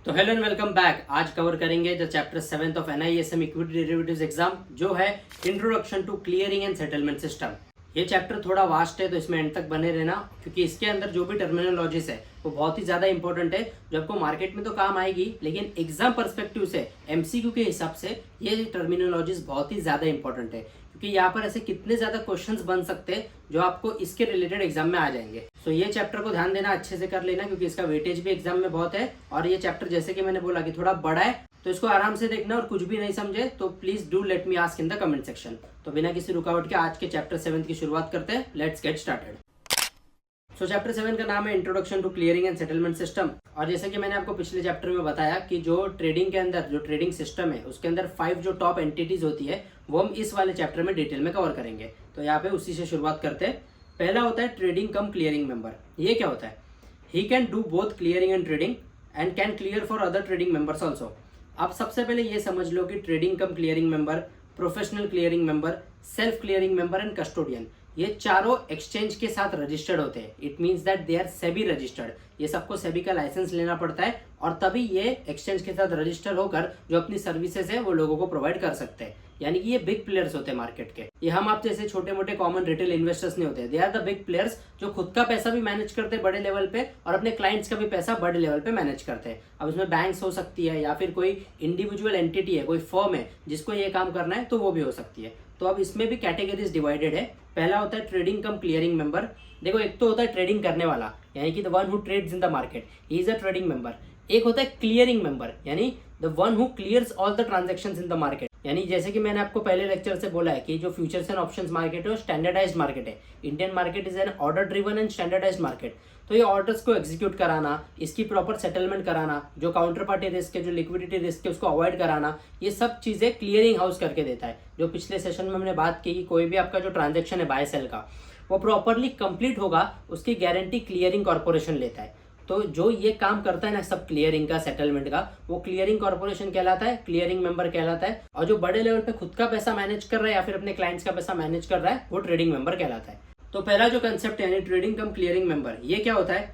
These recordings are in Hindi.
तो हेलो एंड वेलकम बैक। आज कवर करेंगे the chapter 7th of NISM equity derivatives exam, जो है introduction to clearing and settlement system. ये चैप्टर थोड़ा वास्ट है, तो इसमें एंड तक बने रहना, क्योंकि इसके अंदर जो भी टर्मिनोलॉजीज है वो बहुत ही ज़्यादा इंपॉर्टेंट है, जो आपको मार्केट में तो काम आएगी, लेकिन एग्जाम पर्सपेक्टिव से MCQ के हिसाब से ये टर्मिनोलॉजीज बहुत ही ज़्यादा इंपॉर्टेंट है, क्योंकि यहाँ पर ऐसे कितने ज़्यादा क्वेश्चंस बन सकते हैं जो आपको इसके रिलेटेड एग्जाम में आ जाएंगे। सो ये चैप्टर को ध्यान देना, अच्छे से कर लेना, क्योंकि इसका वेटेज भी एग्जाम में बहुत है। और ये चैप्टर जैसे कि मैंने बोला कि थोड़ा बड़ा है, तो इसको आराम से देखना, और कुछ भी नहीं समझे तो please do let me ask in the comment section. तो बिना किसी रुकावट के आज के चैप्टर 7 की शुरुआत करते हैं। Let's get started. So chapter 7 का नाम है introduction to clearing and settlement system. और जैसे कि मैंने आपको पिछले चैप्टर में बताया कि जो ट्रेडिंग के अंदर जो ट्रेडिंग सिस्टम है उसके अंदर 5 जो टॉप एंटिटीज होती है वो हम इस वाले चैप्टर में डिटेल में कवर करेंगे। तो यहाँ पे उसी से शुरुआत करते हैं। पहला होता है ट्रेडिंग कम क्लियरिंग मेंबर। ये क्या होता है? He can do both clearing and trading and can clear for other trading members also. आप सबसे पहले ये समझ लो कि trading cum clearing member, professional clearing member, self clearing member and custodian, ये चारों एक्सचेंज के साथ रजिस्टर्ड होते हैं। It means that they are SEBI registered. ये सबको सेबी का लाइसेंस लेना पड़ता है, और तभी ये एक्सचेंज के साथ रजिस्टर होकर जो अपनी सर्विसेज है वो लोगों को प्रोवाइड कर सकते हैं। यानी कि ये बिग प्लेयर्स होते हैं मार्केट के। ये हम आप जैसे छोटे मोटे कॉमन रिटेल इन्वेस्टर्स नहीं होते। They are the big players जो खुद का पैसा भी मैनेज करते हैं बड़े लेवल पे, और अपने क्लाइंट्स का भी पैसा बड़े लेवल पे मैनेज करते हैं। अब इसमें बैंक्स हो सकती है, या फिर कोई इंडिविजुअल एंटिटी है, कोई फर्म है जिसको ये काम करना है, तो वो भी हो सकती है। तो अब इसमें भी कैटेगरीज डिवाइडेड है। पहला होता है ट्रेडिंग कम क्लियरिंग मेंबर। देखो, एक तो होता है ट्रेडिंग करने वाला, यानी कि the one who trades in the market, he is a trading member. एक होता है क्लियरिंग मेंबर, यानी the one who clears all the transactions in the market. यानी जैसे कि मैंने आपको पहले लेक्चर से बोला है कि जो फ्यूचर्स एंड ऑप्शंस मार्केट है वो स्टैंडर्डाइज्ड मार्केट है। Indian market is an order driven and standardised market. तो ये ऑर्डर्स को एग्जीक्यूट कराना, इसकी प्रॉपर सेटलमेंट कराना, जो काउंटर पार्टी रिस्क है, जो लिक्विडिटी रिस्क है, उसको अवॉइड कराना, ये सब चीजें क्लियरिंग हाउस करके देता है। जो पिछले सेशन में हमने बात की कि कोई भी आपका जो ट्रांजेक्शन है बाय सेल का, वो प्रॉपरली कंप्लीट होगा, उसकी गारंटी क्लियरिंग कॉर्पोरेशन लेता है। तो जो ये काम करता है ना सब क्लियरिंग का, सेटलमेंट का, वो क्लियरिंग कॉर्पोरेशन कहलाता है, क्लियरिंग मेंबर कहलाता है। और जो बड़े लेवल पे खुद का पैसा मैनेज कर रहा है या फिर अपने क्लाइंट्स का पैसा मैनेज कर रहा है, वो ट्रेडिंग मेंबर कहलाता है। तो पहला जो कंसेप्ट है यानी ट्रेडिंग कम क्लियरिंग मेंबर, ये क्या होता है?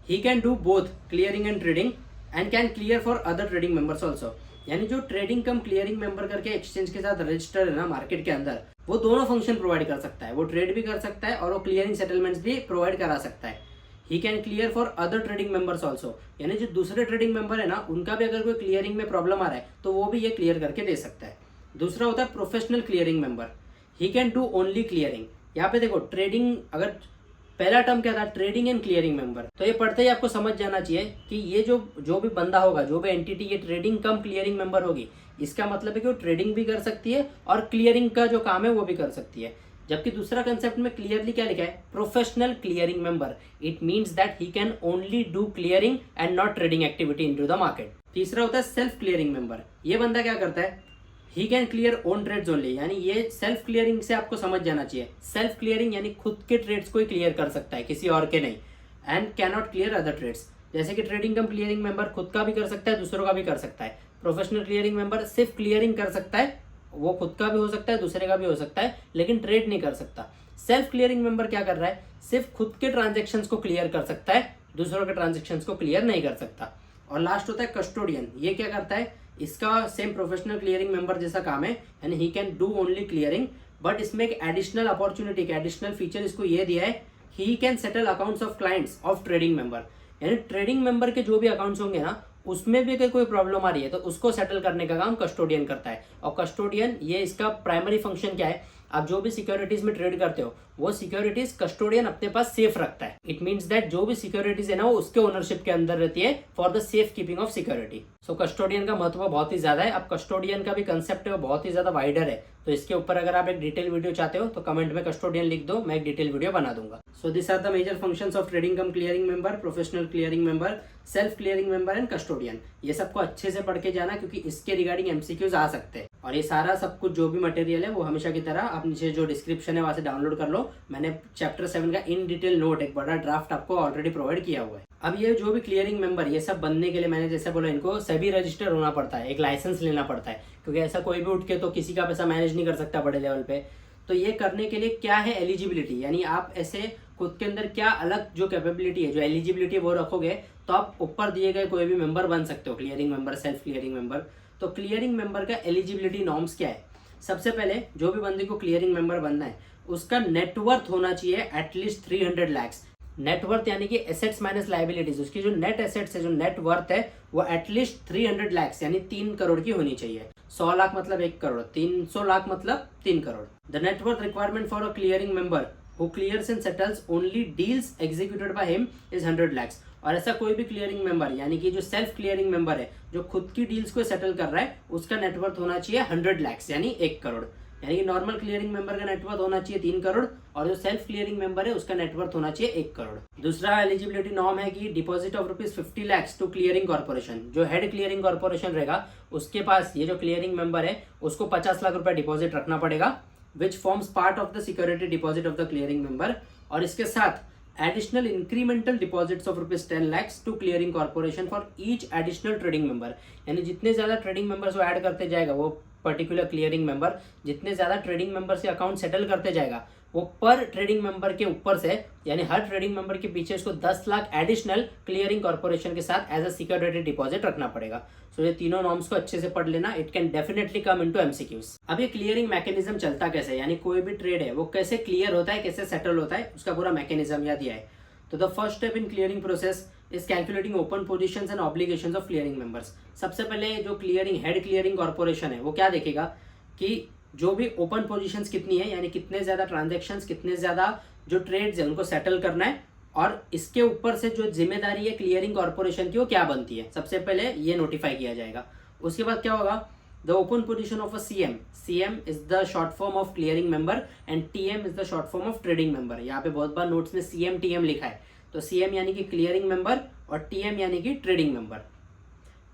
He can do both clearing and trading and can clear for other trading members also. यानी जो ट्रेडिंग कम क्लियरिंग मेंबर करके एक्सचेंज के साथ रजिस्टर है ना मार्केट के अंदर, वो दोनों फंक्शन प्रोवाइड कर सकता है। वो ट्रेड भी कर सकता है और वो क्लियरिंग सेटलमेंट्स भी प्रोवाइड करा सकता है। He can clear for other trading members also, यानी जो दूसरे ट्रेडिंग मेंबर है ना, उनका भी अगर कोई क्लियरिंग में प्रॉब्लम आ रहा है तो वो भी ये क्लियर करके दे सकता है। दूसरा होता है professional clearing member. He can do only clearing. यहाँ पे देखो, ट्रेडिंग, अगर पहला टर्म क्या था, ट्रेडिंग एंड क्लियरिंग मेंबर, तो ये पढ़ते ही आपको समझ जाना चाहिए कि ये जो भी बंदा होगा, जो भी एंटिटी ये ट्रेडिंग कम क्लियरिंग मेंबर होगी, इसका मतलब है कि वो ट्रेडिंग भी कर सकती है और क्लियरिंग का जो काम है वो भी कर सकती है। जबकि दूसरा कंसेप्ट में क्लियरली क्या लिखा है? Professional clearing member. It means that he can only do clearing and not trading activity into the market. तीसरा होता है सेल्फ क्लियरिंग मेंबर। ये बंदा क्या करता है? He can clear own trades only. यानी ये सेल्फ क्लियरिंग से आपको समझ जाना चाहिए। सेल्फ क्लियरिंग यानी खुद के ट्रेड्स को ही क्लियर कर सकता है, किसी और के नहीं। एंड कैन नॉट क्लियर अदर ट्रेड्स। जैसे कि ट्रेडिंग कम क्लियरिंग मेंबर खुद का भी कर सकता है, दूसरों का भी कर सकता है। प्रोफेशनल क्लियरिंग मेंबर सिर्फ क्लियरिंग कर सकता है, वो खुद का भी हो सकता है, दूसरे का भी हो सकता है, लेकिन ट्रेड नहीं कर सकता। सेल्फ क्लियरिंग मेंबर क्या कर रहा है? सिर्फ खुद के ट्रांजेक्शन्स को क्लियर कर सकता है, दूसरों के ट्रांजेक्शन्स को क्लियर नहीं कर सकता। और लास्ट होता है कस्टोडियन। ये क्या करता है? इसका सेम प्रोफेशनल क्लियरिंग मेंबर जैसा काम है, यानी ही can do only clearing, but इसमें एक एडिशनल अपॉर्चुनिटी, एक एडिशनल फीचर इसको ये दिया है, he can settle accounts of clients of trading member. यानी ट्रेडिंग मेंबर के जो भी अकाउंट्स होंगे ना, उसमें भी अगर कोई प्रॉब्लम आ रही है तो उसको सेटल करने का काम कस्टोडियन करता है। और कस्टोडियन, ये इसका प्राइमरी फंक्शन क्या है? आप जो भी सिक्योरिटीज में ट्रेड करते हो, वो सिक्योरिटीज कस्टोडियन अपने पास सेफ रखता है। इट मींस दैट जो भी सिक्योरिटीज है ना, वो उसके ओनरशिप के अंदर रहती है for the safe keeping of security. So custodian का महत्व बहुत ही ज्यादा है। अब कस्टोडियन का भी कंसेप्ट है वो बहुत ही ज्यादा वाइडर है, तो इसके ऊपर अगर आप एक डिटेल वीडियो चाहते हो तो कमेंट में कस्टोडियन लिख दो, मैं एक डिटेल वीडियो बना दूंगा। So this are the major functions of trading cum clearing member, professional clearing member, self clearing member and custodian. ये सबको अच्छे से पढ़ के जाना, क्योंकि इसके रिगार्डिंग MCQs आ सकते हैं। और ये सारा सब कुछ जो भी मटेरियल है वो हमेशा की तरह आप नीचे जो डिस्क्रिप्शन है वहां से डाउनलोड कर लो। मैंने चैप्टर 7 का इन डिटेल नोट, एक बड़ा ड्राफ्ट आपको ऑलरेडी प्रोवाइड किया हुआ है। अब ये जो भी क्लियरिंग मेंबर, ये सब बनने के लिए मैंने जैसे बोला, इनको सभी रजिस्टर होना पड़ता है, एक लाइसेंस लेना पड़ता है, क्योंकि ऐसा कोई भी उठ के तो किसी का पैसा मैनेज नहीं कर सकता बड़े लेवल पे। तो ये करने के लिए क्या है एलिजिबिलिटी, यानी आप ऐसे खुद के अंदर क्या अलग जो कैपेबिलिटी है, जो एलिजिबिलिटी वो रखोगे, तो आप ऊपर दिए गए कोई भी मेंबर बन सकते हो, clearing member, self clearing member. तो क्लियरिंग मेंबर का एलिजिबिलिटी नॉर्म्स क्या है? सबसे पहले जो भी बंदे को क्लियरिंग मेंबर बनना है उसका नेटवर्थ होना चाहिए एटलीस्ट 300 लाख। नेटवर्थ यानी कि एसेट्स माइनस लाइबिलिटीज, उसकी जो नेट एसेट्स है, जो नेट वर्थ है, वो एटलीस्ट 300 लाख यानी 3 करोड़ की होनी चाहिए। 100 लाख मतलब 1 करोड़, 300 लाख मतलब 3 crore. The net worth requirement for a clearing member who clears and settles only deals executed by him is 100 lakh. और ऐसा कोई भी क्लियरिंग मेंबर यानी कि जो सेल्फ क्लियरिंग मेंबर है, जो खुद की डील्स को सेटल कर रहा है, उसका नेटवर्थ होना चाहिए 100 लाख यानी 1 करोड़। यानी कि नॉर्मल क्लियरिंग मेंबर का नेटवर्थ होना चाहिए 3 करोड़ और जो सेल्फ क्लियरिंग मेंबर है उसका नेटवर्थ होना चाहिए 1 करोड़। दूसरा एलिजिबिलिटी नॉर्म है कि deposit of ₹50 lakh to clearing corporation. जो हेड क्लियरिंग कॉर्पोरेशन रहेगा उसके पास ये जो क्लियरिंग मेंबर है उसको 50 लाख रुपए डिपॉजिट रखना पड़ेगा, which forms part of the security deposit of the clearing member. और इसके साथ additional incremental deposits of ₹10 lakh to clearing corporation for each additional trading member. यानी जितने ज्यादा ट्रेडिंग मेंबर्स वो ऐड करते जाएगा, वो पर्टिकुलर क्लियरिंग मेंबर जितने ज्यादा ट्रेडिंग मेंबर से अकाउंट सेटल करते जाएगा, वो पर ट्रेडिंग मेंबर के ऊपर से यानी हर ट्रेडिंग मेंबर के पीछे उसको 10 लाख एडिशनल क्लियरिंग कॉर्पोरेशन के साथ एज अ सिक्योरिटी डिपॉजिट रखना पड़ेगा। सो ये तीनों नॉर्म्स को अच्छे से पढ़ लेना, it can definitely come into MCQs. अब ये क्लियरिंग मैकेनिज्म चलता कैसे, यानी कोई भी ट्रेड है वो कैसे क्लियर होता है, कैसे सेटल होता है, उसका पूरा मैकेनिज्म याद दिया है। तो the first step in clearing process is calculating open positions and obligations of clearing members. सबसे पहले जो क्लियरिंग हेड क्लियरिंग कॉर्पोरेशन है वो क्या देखेगा कि जो भी ओपन पोजीशंस कितनी है, यानी कितने ज्यादा ट्रांजैक्शंस, कितने ज्यादा जो ट्रेड्स है उनको सेटल करना है, और इसके ऊपर से जो जिम्मेदारी है क्लियरिंग कॉर्पोरेशन की वो क्या बनती है, सबसे पहले ये नोटिफाई किया जाएगा। उसके बाद क्या होगा, the open position of a CM. CM is the short form of clearing member and TM is the short form of trading member. यहाँ पे बहुत बार नोट्स में सीएम टीएम लिखा है, तो सीएम यानी कि क्लियरिंग मेंबर और टीएम यानी कि trading member.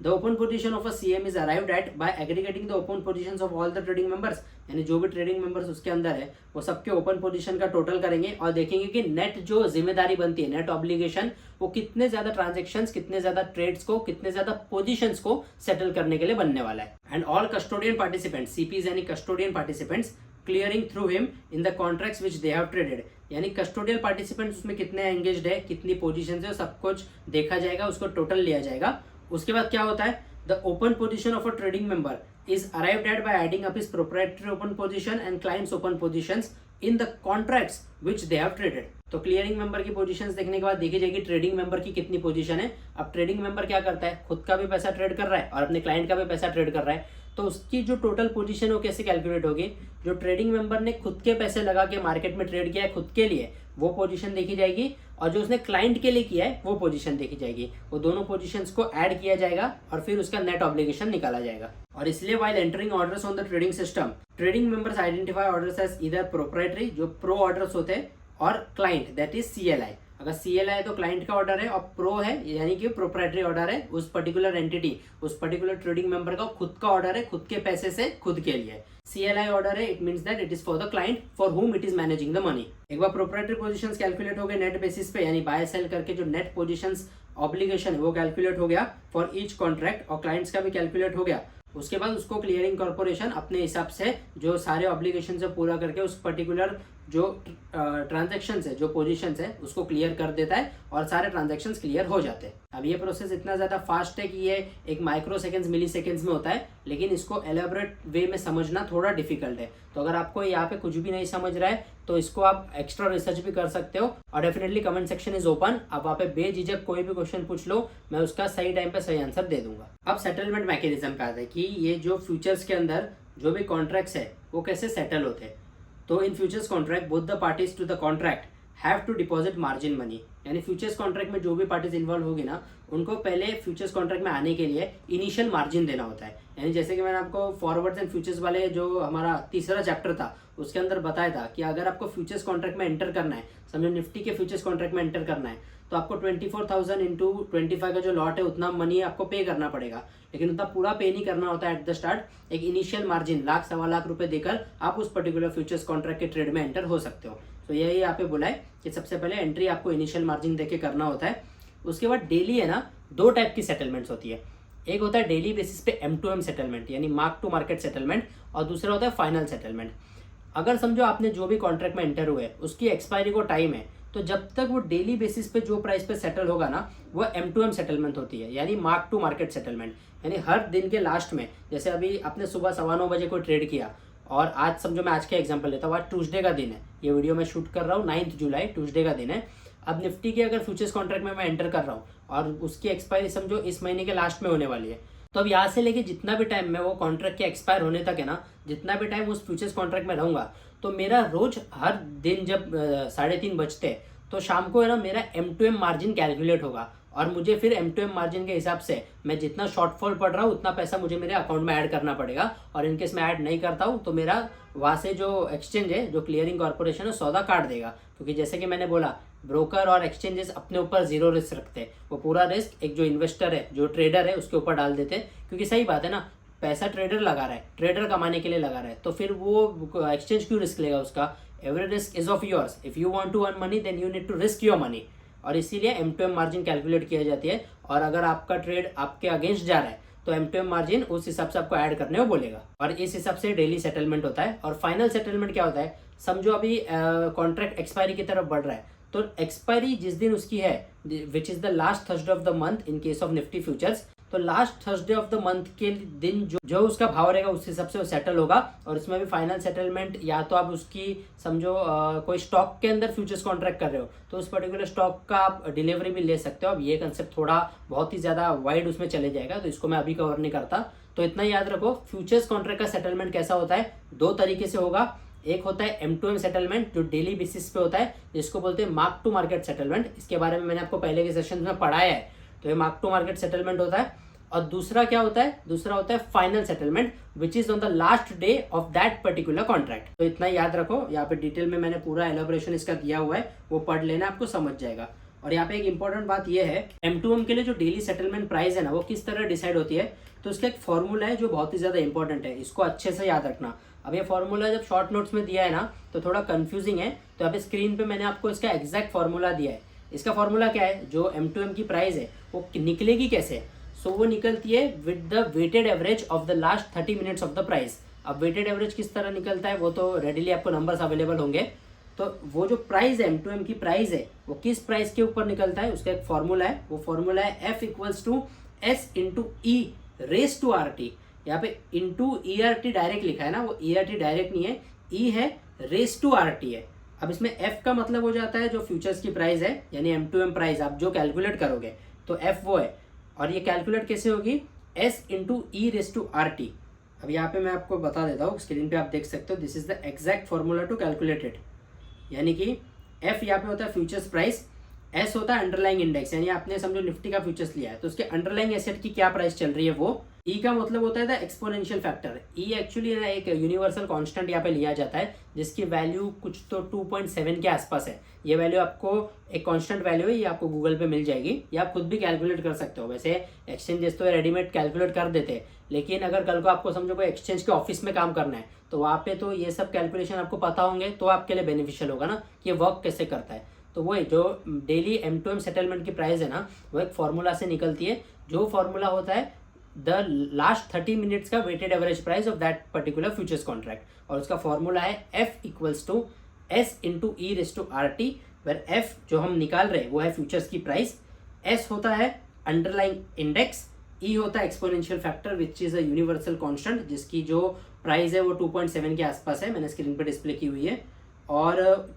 The open position of a CM is arrived at by aggregating the open positions of all the trading members। यानी जो भी ट्रेडिंग मेंबर्स उसके अंदर है वो सबके ओपन पोजीशन का टोटल करेंगे और देखेंगे कि नेट जो जिम्मेदारी बनती है, नेट ऑब्लिगेशन, वो कितने ज्यादा ट्रांजैक्शंस, कितने ज्यादा ट्रेड्स को, कितने ज्यादा पोजीशंस को सेटल करने के लिए बनने वाला है। And all custodian participants, CPs यानी custodian participants, clearing through him in the contracts which they have traded. यानी कस्टोडियल पार्टिसिपेंट्स उसमें कितने एंगेज्ड है, कितनी पोजीशंस है, सब कुछ देखा जाएगा, उसको टोटल लिया जाएगा। उसके बाद क्या होता है, the open position of a trading member is arrived at by adding up his proprietary open position and client's open positions in the contracts which they have traded। तो क्लियरिंग मेंबर की पोजीशंस देखने के बाद देखी जाएगी ट्रेडिंग मेंबर की कितनी पोजीशन है। अब ट्रेडिंग मेंबर क्या करता है, खुद का भी पैसा ट्रेड कर रहा है और अपने क्लाइंट का भी पैसा ट्रेड कर रहा है, तो उसकी जो टोटल पोजीशन है वो कैसे कैलकुलेट होगी, जो ट्रेडिंग मेंबर ने खुद के पैसे लगा के मार्केट में ट्रेड किया है खुद के लिए, वो पोजीशन देखी जाएगी, और जो उसने क्लाइंट के लिए किया है वो पोजीशन देखी जाएगी। वो दोनों पोजीशंस को ऐड किया जाएगा और फिर उसका नेट ऑब्लिगेशन निकाला जाएगा। और इसलिए while entering orders on the trading system, trading members identify orders as either proprietary, जो प्रो ऑर्डर्स होते हैं, और क्लाइंट दैट इज CLI। अगर CLI है तो क्लाइंट का ऑर्डर है, और प्रो है यानी कि प्रोप्राइटरी ऑर्डर है, उस पर्टिकुलर एंटिटी, उस पर्टिकुलर ट्रेडिंग मेंबर का खुद का ऑर्डर है, खुद के पैसे से खुद के लिए। CLI ऑर्डर है, it means that it is for the client for हुम it is managing the money. एक बार प्रोप्राइटरी पोजीशंस कैलकुलेट हो गए नेट बेसिस पे, यानी बाय सेल करके जो नेट पोजीशंस ऑब्लिगेशन है वो कैलकुलेट हो गया फॉर ईच कॉन्ट्रैक्ट, और क्लाइंट्स का भी कैलकुलेट हो गया। उसके बाद उसको क्लियरिंग कॉर्पोरेशन अपने हिसाब से जो सारे ऑब्लिगेशन से पूरा करके उस पर्टिकुलर जो ट्रांजैक्शंस है, जो पोजीशंस है, उसको क्लियर कर देता है और सारे ट्रांजैक्शंस क्लियर हो जाते हैं। अब ये प्रोसेस इतना ज़्यादा फास्ट है कि ये एक माइक्रो सेकेंड्स, मिली सेकेंड्स में होता है, लेकिन इसको एलेबोरेट वे में समझना थोड़ा डिफिकल्ट है। तो अगर आपको यहाँ पे कुछ भी नहीं समझ रहा है तो इसको आप एक्स्ट्रा रिसर्च भी कर सकते हो, और definitely comment section is open, आप वहाँ पे बेझिझक कोई भी क्वेश्चन पूछ लो, मैं उसका सही टाइम पे सही आंसर दे दूंगा। अब सेटलमेंट मैकेनिज्म का आता है कि ये जो फ्यूचर्स के अंदर जो भी कॉन्ट्रैक्ट्स है वो कैसे सेटल होते हैं। तो इन futures contract both the parties to the contract have to deposit margin money. यानी फ्यूचर्स कॉन्ट्रैक्ट में जो भी पार्टीज इन्वॉल्व होगी ना, उनको पहले फ्यूचर्स कॉन्ट्रैक्ट में आने के लिए इनिशियल मार्जिन देना होता है। यानी जैसे कि मैंने आपको फॉरवर्ड्स एंड फ्यूचर्स वाले जो हमारा तीसरा चैप्टर था उसके अंदर बताया था कि अगर आपको फ्यूचर्स कॉन्ट्रैक्ट में एंटर करना है, समझो निफ्टी के फ्यूचर्स कॉन्ट्रैक्ट में एंटर करना है, तो आपको 24,000 इंटू 25 का जो लॉट है उतना मनी आपको पे करना पड़ेगा, लेकिन उतना पूरा पे नहीं करना होता है एट द स्टार्ट। एक इनिशियल मार्जिन लाख सवा लाख रुपए देकर आप उस पर्टिकुलर फ्यूचर्स कॉन्ट्रैक्ट के ट्रेड में एंटर हो सकते हो। तो यही यहाँ पे बोला है कि सबसे पहले एंट्री आपको इनिशियल मार्जिन देके करना होता है। उसके बाद डेली है ना, दो टाइप की सेटलमेंट्स होती है। एक होता है डेली बेसिस पे M2M सेटलमेंट यानी मार्क टू मार्केट सेटलमेंट, और दूसरा होता है फाइनल सेटलमेंट। अगर समझो आपने जो भी कॉन्ट्रैक्ट में एंटर हुए उसकी एक्सपायरी को टाइम है, तो जब तक वो डेली बेसिस पे जो प्राइस पे सेटल होगा ना, वो M2M सेटलमेंट होती है, यानी मार्क टू मार्केट सेटलमेंट। यानी हर दिन के लास्ट में, जैसे अभी आपने सुबह 9:15 कोई ट्रेड किया, और आज समझो मैं आज का एग्जांपल लेता हूँ, आज ट्यूसडे का दिन है, ये वीडियो मैं शूट कर रहा हूँ 9 जुलाई, ट्यूसडे का दिन है। अब निफ्टी के अगर फ्यूचर्स कॉन्ट्रैक्ट में मैं एंटर कर रहा हूँ और उसकी एक्सपायरी समझो इस महीने के लास्ट में होने वाली है, तो अब यहाँ से लेके जितना भी टाइम मैं वो कॉन्ट्रैक्ट के एक्सपायर होने तक है ना, जितना भी टाइम उस फ्यूचर्स कॉन्ट्रैक्ट में रहूंगा, तो मेरा रोज हर दिन जब 3:30 बजते तो शाम को है ना, मेरा M2M मार्जिन कैलकुलेट होगा, और मुझे फिर M2M मार्जिन के हिसाब से मैं जितना शॉर्टफॉल पड़ रहा हूँ उतना पैसा मुझे मेरे अकाउंट में ऐड करना पड़ेगा। और इनकेस मैं ऐड नहीं करता हूँ तो मेरा वहाँ से जो एक्सचेंज है, जो क्लियरिंग कॉर्पोरेशन है, सौदा काट देगा। क्योंकि जैसे कि मैंने बोला, ब्रोकर और एक्सचेंजेस अपने ऊपर जीरो रिस्क रखते हैं, वो पूरा रिस्क एक जो इन्वेस्टर है, जो ट्रेडर है, उसके ऊपर डाल देते हैं। क्योंकि सही बात है ना, पैसा ट्रेडर लगा रहा है, ट्रेडर कमाने के लिए लगा रहा है, तो फिर वो एक्सचेंज क्यों रिस्क लेगा उसका। Every risk is of yours, if you want to earn money then you need to risk your money. और इसीलिए M2M मार्जिन कैलकुलेट किया जाती है, और अगर आपका ट्रेड आपके अगेंस्ट जा रहा है तो M2M मार्जिन उस हिसाब से आपको ऐड करने को बोलेगा, और इस हिसाब से डेली सेटलमेंट होता है। और फाइनल सेटलमेंट क्या होता है, समझो अभी कॉन्ट्रैक्ट एक्सपायरी की तरफ बढ़ रहा है, तो एक्सपायरी जिस दिन उसकी है, which is the last Thursday of the month in case of Nifty futures, तो last Thursday of the month के दिन जो उसका भाव रहेगा उस हिसाब से वो सेटल होगा। और इसमें भी फाइनल सेटलमेंट, या तो आप उसकी समझो कोई स्टॉक के अंदर फ्यूचर्स कॉन्ट्रैक्ट कर रहे हो तो उस पर्टिकुलर स्टॉक का आप डिलीवरी भी ले सकते हो। अब ये कंसेप्ट थोड़ा बहुत ही ज़्यादा वाइड उसमें चले जाएगा, तो इसको मैं अभी कवर नहीं करता। तो इतना याद रखो, फ्यूचर्स कॉन्ट्रैक्ट का सेटलमेंट कैसा होता है, 2 तरीके से होगा। एक होता है M2M सेटलमेंट, जो डेली बेसिस पे होता है, जिसको बोलते हैं मार्क टू मार्केट सेटलमेंट। इसके बारे में मैंने आपको पहले के सेशन में पढ़ाया है, तो ये मार्क टू मार्केट सेटलमेंट होता है। और दूसरा क्या होता है, दूसरा होता है final settlement, which is on the last day of that particular contract. तो इतना याद रखो, यहाँ पे डिटेल में मैंने पूरा एलोबरेशन इसका दिया हुआ है, वो पढ़ लेना, आपको समझ जाएगा। और यहाँ पे एक इंपॉर्टेंट बात ये है, M2M के लिए जो डेली सेटलमेंट प्राइस है ना, वो किस तरह डिसाइड होती है, तो उसका एक फॉर्मूला है जो बहुत ही ज्यादा इंपॉर्टेंट है, इसको अच्छे से याद रखना। अब ये फॉर्मूला जब शॉर्ट नोट्स में दिया है ना, तो थोड़ा कंफ्यूजिंग है, तो यहाँ पे स्क्रीन पे मैंने आपको इसका एग्जैक्ट फॉर्मूला दिया है। इसका फॉर्मूला क्या है, जो M2M की प्राइस है वो निकलेगी कैसे, सो वो निकलती है with the weighted average of the last 30 minutes of the price. अब वेटेड एवरेज किस तरह निकलता है, वो तो रेडिली आपको नंबर्स अवेलेबल होंगे। तो वो जो प्राइस है, M2M की प्राइस है, वो किस प्राइस के ऊपर निकलता है, उसका एक फॉर्मूला है। वो फॉर्मूला है F = S × E raise to RT। यहाँ पे इंटू ERT डायरेक्ट लिखा है ना, वो ERT डायरेक्ट नहीं है, E है, रेस टू RT है। अब इसमें F का मतलब हो जाता है जो फ्यूचर्स की प्राइस है, यानी M2M प्राइस आप जो कैलकुलेट करोगे, तो F वो है। और ये कैलकुलेट कैसे होगी, S × E⁻RT। अब यहाँ पे मैं आपको बता देता हूँ, स्क्रीन पे आप देख सकते हो, this is the exact formula to calculate it. यानी कि F यहाँ पे होता है फ्यूचर्स प्राइस, S होता है अंडरलाइंग इंडेक्स, यानी आपने समझो निफ्टी का फ्यूचर्स लिया है तो उसके अंडरलाइंग एसेट की क्या प्राइस चल रही है वो। E का मतलब होता है the exponential factor. E actually ना एक यूनिवर्सल कांस्टेंट यहाँ पे लिया जाता है, जिसकी वैल्यू कुछ तो 2.7 के आसपास है। ये वैल्यू आपको एक कांस्टेंट वैल्यू है, ये आपको गूगल पे मिल जाएगी, या आप खुद भी कैलकुलेट कर सकते हो। वैसे एक्सचेंजेस तो रेडीमेड कैलकुलेट कर देते हैं, लेकिन अगर कल को आपको समझो कोई एक्सचेंज के ऑफिस में काम करना है तो वहाँ पे तो ये सब कैलकुलेशन आपको पता होंगे, तो आपके लिए बेनिफिशियल होगा ना कि ये वर्क कैसे करता है। तो वही जो डेली M2M सेटलमेंट की प्राइस है ना, वो एक फॉर्मूला से निकलती है, जो फॉर्मूला होता है द लास्ट 30 मिनट्स का weighted average price of that particular futures contract. और उसका फॉर्मूला है F = S × E⁻RT, where F जो हम निकाल रहे हैं वो है फ्यूचर्स की प्राइस, S होता है अंडरलाइंग इंडेक्स, E होता है exponential factor which is a universal constant, जिसकी जो प्राइस है वो 2.7 के आसपास है, मैंने स्क्रीन पर डिस्प्ले की हुई है। और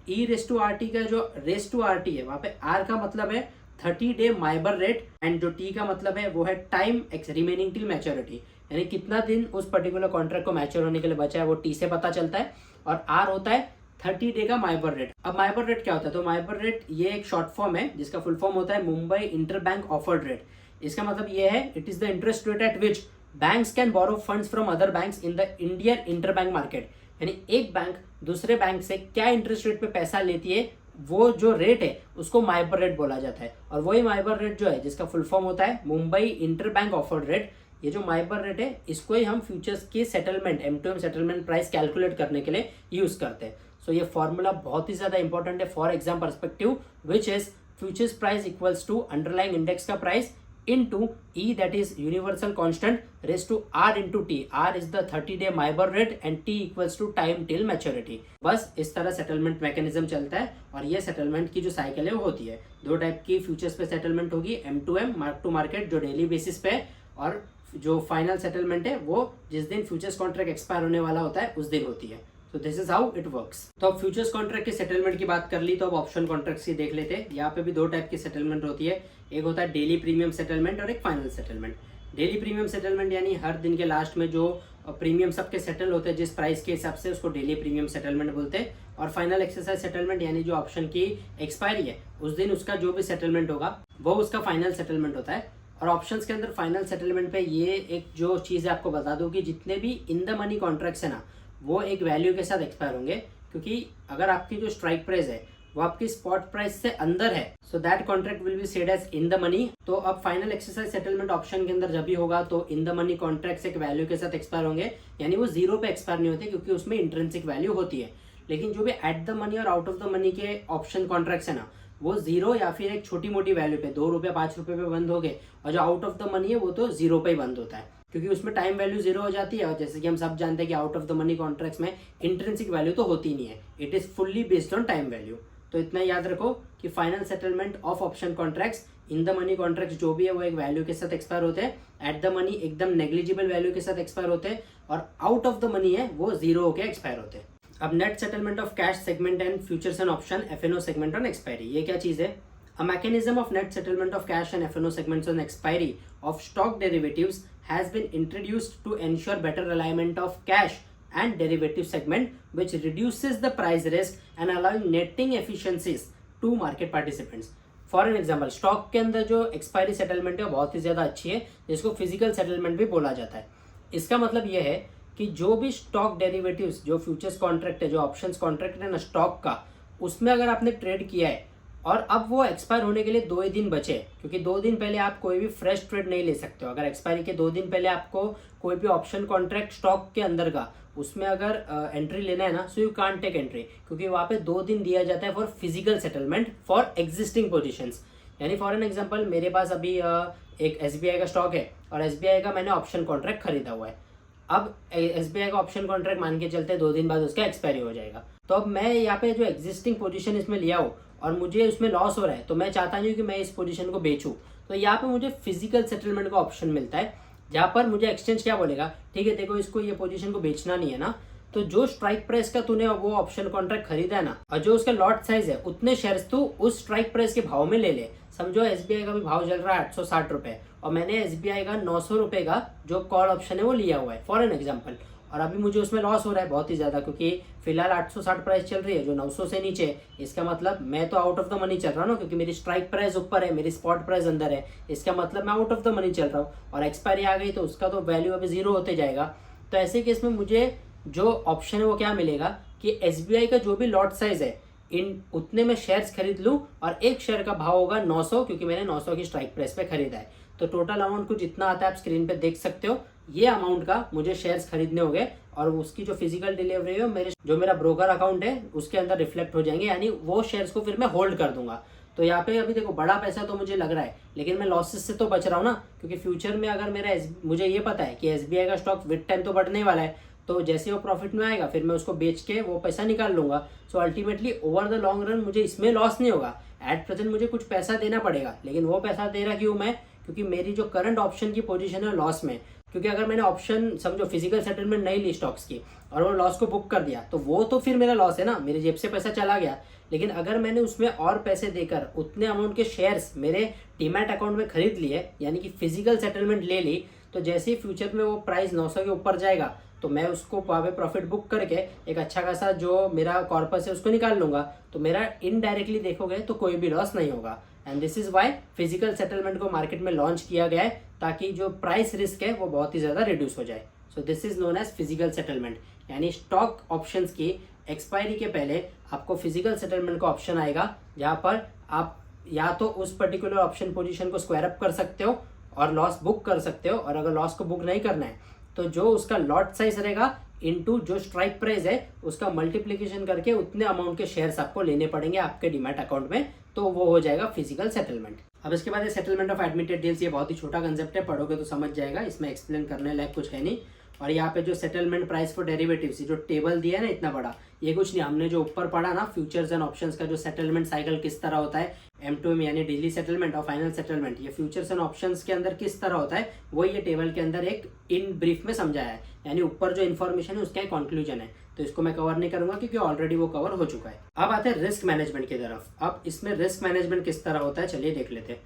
E⁻RT का जो रेस टू RT है, वहाँ पे R का मतलब है 30 डे माइबर रेट, एंड जो T का मतलब है वो है टाइम रिमेनिंग टिल मैच्योरिटी, यानी कितना दिन उस पर्टिकुलर कॉन्ट्रैक्ट को मैच्योर होने के लिए बचा है, वो T से पता चलता है। और R होता है 30 डे का माइबर रेट। अब माइबर रेट क्या होता है, तो माइबर रेट ये एक शॉर्ट फॉर्म है, जिसका फुल फॉर्म होता है मुंबई इंटरबैंक ऑफर्ड रेट। इसका मतलब ये है, it is the interest rate at which banks can borrow funds from other banks in the Indian interbank market. यानी एक बैंक दूसरे बैंक से क्या इंटरेस्ट रेट पे पैसा लेती है, वो जो रेट है उसको माइबर रेट बोला जाता है। और वही माइबर रेट जो है, जिसका फुल फॉर्म होता है मुंबई इंटरबैंक ऑफर्ड रेट, ये जो माइबर रेट है इसको ही हम फ्यूचर्स के settlement M2M settlement price calculate करने के लिए यूज करते हैं। सो ये फॉर्मूला बहुत ही ज्यादा इंपॉर्टेंट है for exam perspective, which is futures price = underlying index का price into E, that is universal constant, raised to R into T. R is the 30-day MIBOR rate and T equals to time till maturity. बस इस तरह सेटलमेंट मैकेनिज्म चलता है और ये सेटलमेंट की जो साइकिल है वो होती है। दो टाइप की फ्यूचर्स पे सेटलमेंट होगी, M2M मार्क टू मार्केट जो डेली बेसिस पे, और जो फाइनल सेटलमेंट है वो जिस दिन फ्यूचर्स कॉन्ट्रैक्ट एक्सपायर होने वाला होता है उस दिन होती है। तो this is how it works. तो अब फ्यूचर्स कॉन्ट्रैक्ट के सेटलमेंट की बात कर ली, तो अब ऑप्शन कॉन्ट्रैक्ट्स की देख लेते हैं। यहाँ पे भी दो टाइप की सेटलमेंट होती है, एक होता है डेली प्रीमियम सेटलमेंट और एक final settlement. Daily premium settlement यानी हर दिन के लास्ट में जो प्रीमियम सबके सेटल होते हैं जिस प्राइस के हिसाब से, उसको डेली प्रीमियम सेटलमेंट बोलते हैं। और फाइनल एक्सरसाइज सेटलमेंट यानी जो ऑप्शन की एक्सपायरी है उस दिन उसका जो भी सेटलमेंट होगा वो उसका फाइनल सेटलमेंट होता है। और ऑप्शंस के अंदर फाइनल सेटलमेंट पे ये एक जो चीज़ है आपको बता दूं कि जितने भी इन द मनी कॉन्ट्रैक्ट्स है ना वो एक वैल्यू के साथ एक्सपायर होंगे, क्योंकि अगर आपकी जो स्ट्राइक प्राइस है वो आपकी स्पॉट प्राइस से अंदर है, so that contract will be said as in the money. तो अब फाइनल एक्सरसाइज सेटलमेंट ऑप्शन के अंदर जब भी होगा तो इन द मनी कॉन्ट्रैक्ट्स एक वैल्यू के साथ एक्सपायर होंगे, यानी वो जीरो पे एक्सपायर नहीं होते क्योंकि उसमें इंट्रिंसिक वैल्यू होती है। लेकिन जो भी एट द मनी और आउट ऑफ द मनी के ऑप्शन कॉन्ट्रैक्ट्स है ना वो जीरो या फिर एक छोटी मोटी वैल्यू पे 2 रुपये 5 रुपये पे बंद हो गए, और जो आउट ऑफ द मनी है वो तो जीरो पे ही बंद होता है क्योंकि उसमें टाइम वैल्यू जीरो हो जाती है। और जैसे कि हम सब जानते हैं कि out of the money contracts में इंट्रिंसिक वैल्यू तो होती नहीं है, it is fully based on time value. तो इतना याद रखो कि final settlement of option contracts, in the money contracts जो भी है वो एक वैल्यू के साथ एक्सपायर होते हैं, एट द मनी एकदम नेग्लिजिबल वैल्यू के साथ एक्सपायर होते हैं, और आउट ऑफ द मनी है वो जीरो होकर एक्सपायर होते हैं। अब net settlement of cash segment and futures and option FNO segment on expiry, ये क्या चीज है? A mechanism of net settlement of cash and FNO segments on expiry of stock derivatives has been introduced to ensure better alignment of cash and derivative segment, which reduces the price risk and allowing netting efficiencies to market participants. For an example, stock के अंदर जो एक्सपायरी सेटलमेंट है बहुत ही ज़्यादा अच्छी है, जिसको फिजिकल सेटलमेंट भी बोला जाता है। इसका मतलब ये है कि जो भी स्टॉक डेरिवेटिव्स, जो फ्यूचर्स कॉन्ट्रैक्ट है, जो ऑप्शंस कॉन्ट्रैक्ट है ना स्टॉक का, उसमें अगर आपने ट्रेड किया है और अब वो एक्सपायर होने के लिए 2 ही दिन बचे, क्योंकि 2 दिन पहले आप कोई भी फ्रेश ट्रेड नहीं ले सकते हो। अगर एक्सपायरी के 2 दिन पहले आपको कोई भी ऑप्शन कॉन्ट्रैक्ट स्टॉक के अंदर का उसमें अगर एंट्री लेना है ना, so you can't take entry, क्योंकि वहाँ पे 2 दिन दिया जाता है for physical settlement for existing positions. यानी फॉर एन एग्जाम्पल, मेरे पास अभी एक SBI का स्टॉक है और SBI का मैंने ऑप्शन कॉन्ट्रैक्ट खरीदा हुआ है। अब SBI का ऑप्शन कॉन्ट्रैक्ट मान के चलते 2 दिन बाद उसका एक्सपायरी हो जाएगा, तो अब मैं यहाँ पे जो एग्जिस्टिंग पोजीशन इसमें लिया हूँ और मुझे उसमें लॉस हो रहा है, तो मैं चाहता नहीं हूँ कि मैं इस पोजीशन को बेचूं। तो यहाँ पे मुझे फिजिकल सेटलमेंट का ऑप्शन मिलता है, जहाँ पर मुझे एक्सचेंज क्या बोलेगा, ठीक है देखो इसको ये पोजीशन को बेचना नहीं है ना, तो जो स्ट्राइक प्राइस का तूने वो ऑप्शन कॉन्ट्रैक्ट खरीदा है ना, और जो उसका लॉट साइज है उतने शेयर्स तू उस स्ट्राइक प्राइस के भाव में ले ले। समझो SBI का भी भाव चल रहा है 860 रुपये और मैंने SBI का 900 रुपये का जो कॉल ऑप्शन है वो लिया हुआ है फॉर एन एग्जाम्पल, और अभी मुझे उसमें लॉस हो रहा है बहुत ही ज़्यादा, क्योंकि फिलहाल 860 प्राइस चल रही है जो 900 से नीचे है। इसका मतलब मैं तो आउट ऑफ द मनी चल रहा हूँ ना, क्योंकि मेरी स्ट्राइक प्राइस ऊपर है, मेरी स्पॉट प्राइस अंदर है, इसका मतलब मैं आउट ऑफ द मनी चल रहा हूँ, और एक्सपायरी आ गई तो उसका तो वैल्यू अभी जीरो होते जाएगा। तो ऐसे केस में मुझे जो ऑप्शन है वो क्या मिलेगा कि SBI का जो भी लॉट साइज है इन उतने में शेयर्स खरीद लूँ, और एक शेयर का भाव होगा 900, क्योंकि मैंने 900 की स्ट्राइक प्राइस पे खरीदा है। तो टोटल अमाउंट कुछ इतना आता है, आप स्क्रीन पे देख सकते हो। ये अमाउंट का मुझे शेयर्स खरीदने होंगे और उसकी जो फिजिकल डिलीवरी है मेरा ब्रोकर अकाउंट है उसके अंदर रिफ्लेक्ट हो जाएंगे, यानी वो शेयर्स को फिर मैं होल्ड कर दूंगा। तो यहाँ पे अभी देखो बड़ा पैसा तो मुझे लग रहा है, लेकिन मैं लॉसेस से तो बच रहा हूँ ना, क्योंकि फ्यूचर में अगर मुझे ये पता है कि SBI का स्टॉक विद टाइम तो बढ़ने वाला है, तो जैसे वो प्रॉफिट में आएगा फिर मैं उसको बेच के वो पैसा निकाल लूंगा। So ultimately over the long run मुझे इसमें लॉस नहीं होगा। एट प्रेजेंट मुझे कुछ पैसा देना पड़ेगा, लेकिन वो पैसा दे रहा क्यों मैं, क्योंकि मेरी जो करंट ऑप्शन की पोजीशन है लॉस में, क्योंकि अगर मैंने ऑप्शन समझो फिजिकल सेटलमेंट नहीं ली स्टॉक्स की और वो लॉस को बुक कर दिया तो वो तो फिर मेरा लॉस है ना, मेरी जेब से पैसा चला गया। लेकिन अगर मैंने उसमें और पैसे देकर उतने अमाउंट के शेयर्स मेरे डीमैट अकाउंट में खरीद लिए, यानी कि फिजिकल सेटलमेंट ले ली, तो जैसे ही फ्यूचर में वो प्राइस 900 के ऊपर जाएगा तो मैं उसको वहाँ पे प्रॉफिट बुक करके एक अच्छा खासा जो मेरा कॉर्पस है उसको निकाल लूंगा। तो मेरा इनडायरेक्टली देखोगे तो कोई भी लॉस नहीं होगा। And this is why physical settlement को मार्केट में लॉन्च किया गया है, ताकि जो प्राइस रिस्क है वो बहुत ही ज़्यादा रिड्यूस हो जाए। So this is known as physical settlement, यानी स्टॉक ऑप्शंस की एक्सपायरी के पहले आपको फिजिकल सेटलमेंट का ऑप्शन आएगा, जहाँ पर आप या तो उस पर्टिकुलर ऑप्शन पोजीशन को स्क्वायर अप कर सकते हो और लॉस बुक कर सकते हो, और अगर लॉस को बुक नहीं करना है तो जो उसका लॉट साइज रहेगा इनटू जो स्ट्राइक प्राइस है उसका मल्टीप्लिकेशन करके उतने अमाउंट के शेयर्स आपको लेने पड़ेंगे आपके डीमैट अकाउंट में, तो वो हो जाएगा फिजिकल सेटलमेंट। अब इसके बाद ये सेटलमेंट ऑफ एडमिटेड डील्स, ये बहुत ही छोटा कंसेप्ट है, पढ़ोगे तो समझ जाएगा, इसमें एक्सप्लेन करने लायक कुछ है नहीं। और यहाँ पे जो सेटलमेंट प्राइस फॉर डेरिवेटिव्स, जो टेबल दिया है ना इतना बड़ा, ये कुछ नहीं, हमने जो ऊपर पढ़ा ना फ्यूचर्स एंड ऑप्शंस का जो सेटलमेंट साइकिल किस तरह होता है, M2M यानी डेली सेटलमेंट और फाइनल सेटलमेंट, ये फ्यूचर्स एंड ऑप्शंस के अंदर किस तरह होता है, वो ये टेबल के अंदर एक इन ब्रीफ में समझाया है। यानी ऊपर जो इन्फॉर्मेशन है उसका एक कंक्लूजन है, तो इसको मैं कवर नहीं करूंगा क्योंकि ऑलरेडी वो कवर हो चुका है। अब आते हैं रिस्क मैनेजमेंट की तरफ। अब इसमें रिस्क मैनेजमेंट किस तरह होता है चलिए देख लेते हैं।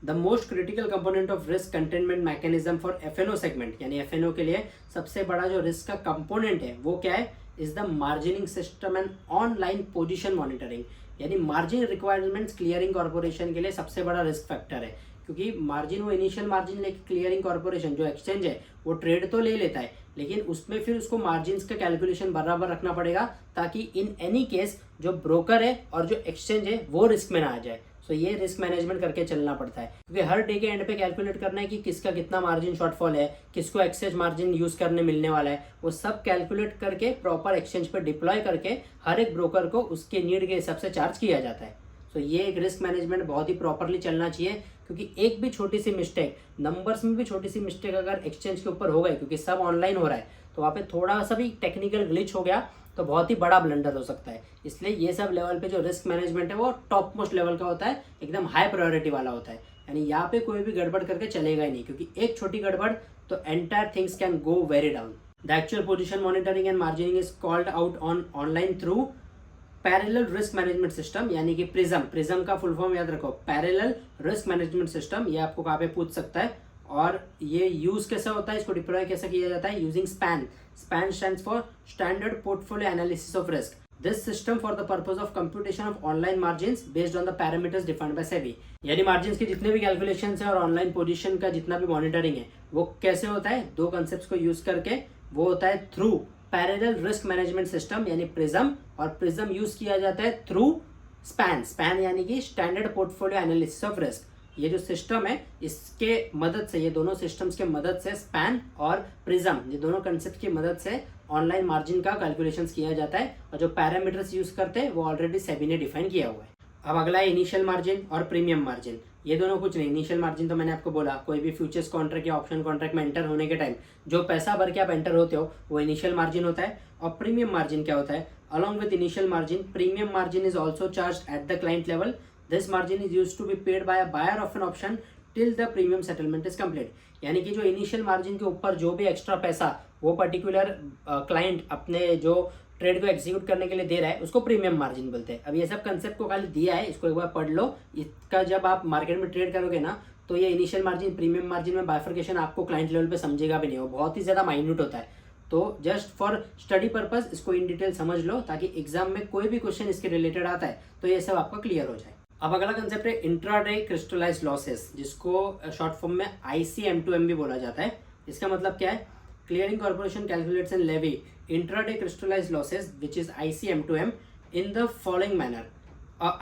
The most critical component of risk containment mechanism for FNO segment, यानी FNO के लिए सबसे बड़ा जो रिस्क का कंपोनेंट है वो क्या है, is the margining system and online position monitoring. यानी मार्जिन रिक्वायरमेंट्स क्लियरिंग कॉर्पोरेशन के लिए सबसे बड़ा रिस्क फैक्टर है, क्योंकि मार्जिन वो इनिशियल मार्जिन लेके क्लियरिंग कॉर्पोरेशन जो एक्सचेंज है वो ट्रेड तो ले लेता है, लेकिन उसमें फिर उसको मार्जिन का कैलकुलेशन बराबर रखना पड़ेगा ताकि इन एनी केस जो ब्रोकर है और जो एक्सचेंज है वो रिस्क में ना आ जाए। सो ये रिस्क मैनेजमेंट करके चलना पड़ता है, क्योंकि हर डे के एंड पे कैलकुलेट करना है कि किसका कितना मार्जिन शॉर्टफॉल है, किसको एक्सेस मार्जिन यूज करने मिलने वाला है, वो सब कैलकुलेट करके प्रॉपर एक्सचेंज पे डिप्लॉय करके हर एक ब्रोकर को उसके नीड के हिसाब से चार्ज किया जाता है। तो ये एक रिस्क मैनेजमेंट बहुत ही प्रॉपरली चलना चाहिए, क्योंकि एक भी छोटी सी मिस्टेक, नंबर्स में भी छोटी सी मिस्टेक अगर एक्सचेंज के ऊपर हो गई, क्योंकि सब ऑनलाइन हो रहा है, तो वहाँ पे थोड़ा सा भी टेक्निकल ग्लिच हो गया तो बहुत ही बड़ा ब्लंडर हो सकता है। इसलिए ये सब लेवल पे जो रिस्क मैनेजमेंट है वो टॉप मोस्ट लेवल का होता है, एकदम हाई प्रायोरिटी वाला होता है। यानी यहाँ पे कोई भी गड़बड़ करके चलेगा ही नहीं, क्योंकि एक छोटी गड़बड़ तो entire things can go very down. The actual position monitoring and margining is called out on online through parallel risk management system, यानी कि प्रिज्म का फुल फॉर्म याद रखो, पैरेलल रिस्क मैनेजमेंट सिस्टम। ये आपको कहाँ पे पूछ सकता है, और ये यूज कैसा होता है, इसको डिप्लॉय कैसे किया जाता है, using span stands for standard portfolio analysis of risk. This system for the purpose of computation of online margins based on the parameters defined by SEBI. यानी मार्जिन्स के जितने भी कैलकुलेशंस है और ऑनलाइन पोजीशन का जितना भी मॉनिटरिंग है वो कैसे होता है, दो कंसेप्ट को यूज करके, वो होता है through parallel risk management system यानी प्रिज्म, और प्रिज्म यूज किया जाता है थ्रू स्पैन यानी कि standard portfolio analysis of risk. ये जो सिस्टम है इसके मदद से, ये दोनों सिस्टम्स के मदद से, स्पैन और प्रिज्म, ये दोनों कंसेप्ट की मदद से ऑनलाइन मार्जिन का कैलकुलेशंस किया जाता है, और जो पैरामीटर्स यूज करते हैं वो ऑलरेडी सेबी ने डिफाइन किया हुआ है। अब अगला है इनिशियल मार्जिन और प्रीमियम मार्जिन। ये दोनों कुछ नहीं, इनिशियल मार्जिन तो मैंने आपको बोला, कोई भी फ्यूचर्स कॉन्ट्रैक्ट या ऑप्शन कॉन्ट्रैक्ट में एंटर होने के टाइम जो पैसा भर के आप एंटर होते हो वो इनिशियल मार्जिन होता है। और प्रीमियम मार्जिन क्या होता है, along with initial margin premium margin is also charge at the client level. This margin is used to be paid by a buyer of an option till the premium settlement is complete। यानी कि जो इनिशियल मार्जिन के ऊपर जो भी एक्स्ट्रा पैसा वो पर्टिकुलर क्लाइंट अपने जो ट्रेड को एग्जीक्यूट करने के लिए दे रहा है उसको प्रीमियम मार्जिन बोलते हैं। अब ये सब कंसेप्ट को खाली दिया है, इसको एक बार पढ़ लो। इसका जब आप मार्केट में ट्रेड करोगे ना तो ये इनिशियल मार्जिन प्रीमियम मार्जिन में बाइफर्केशन आपको क्लाइंट लेवल पे समझेगा भी नहीं, वो बहुत ही ज़्यादा माइन्यूट होता है। तो जस्ट फॉर स्टडी पर्पज इसको इन डिटेल समझ लो, ताकि एग्जाम में कोई भी क्वेश्चन इसके रिलेटेड आता है तो ये सब आपका क्लियर हो जाए। अब अगला कंसेप्ट है इंट्राडे क्रिस्टलाइज्ड लॉसेस, जिसको शॉर्ट फॉर्म में ICM2M भी बोला जाता है। इसका मतलब क्या है, clearing corporation calculates and levy intraday crystallized losses which is ICM2M in the following manner.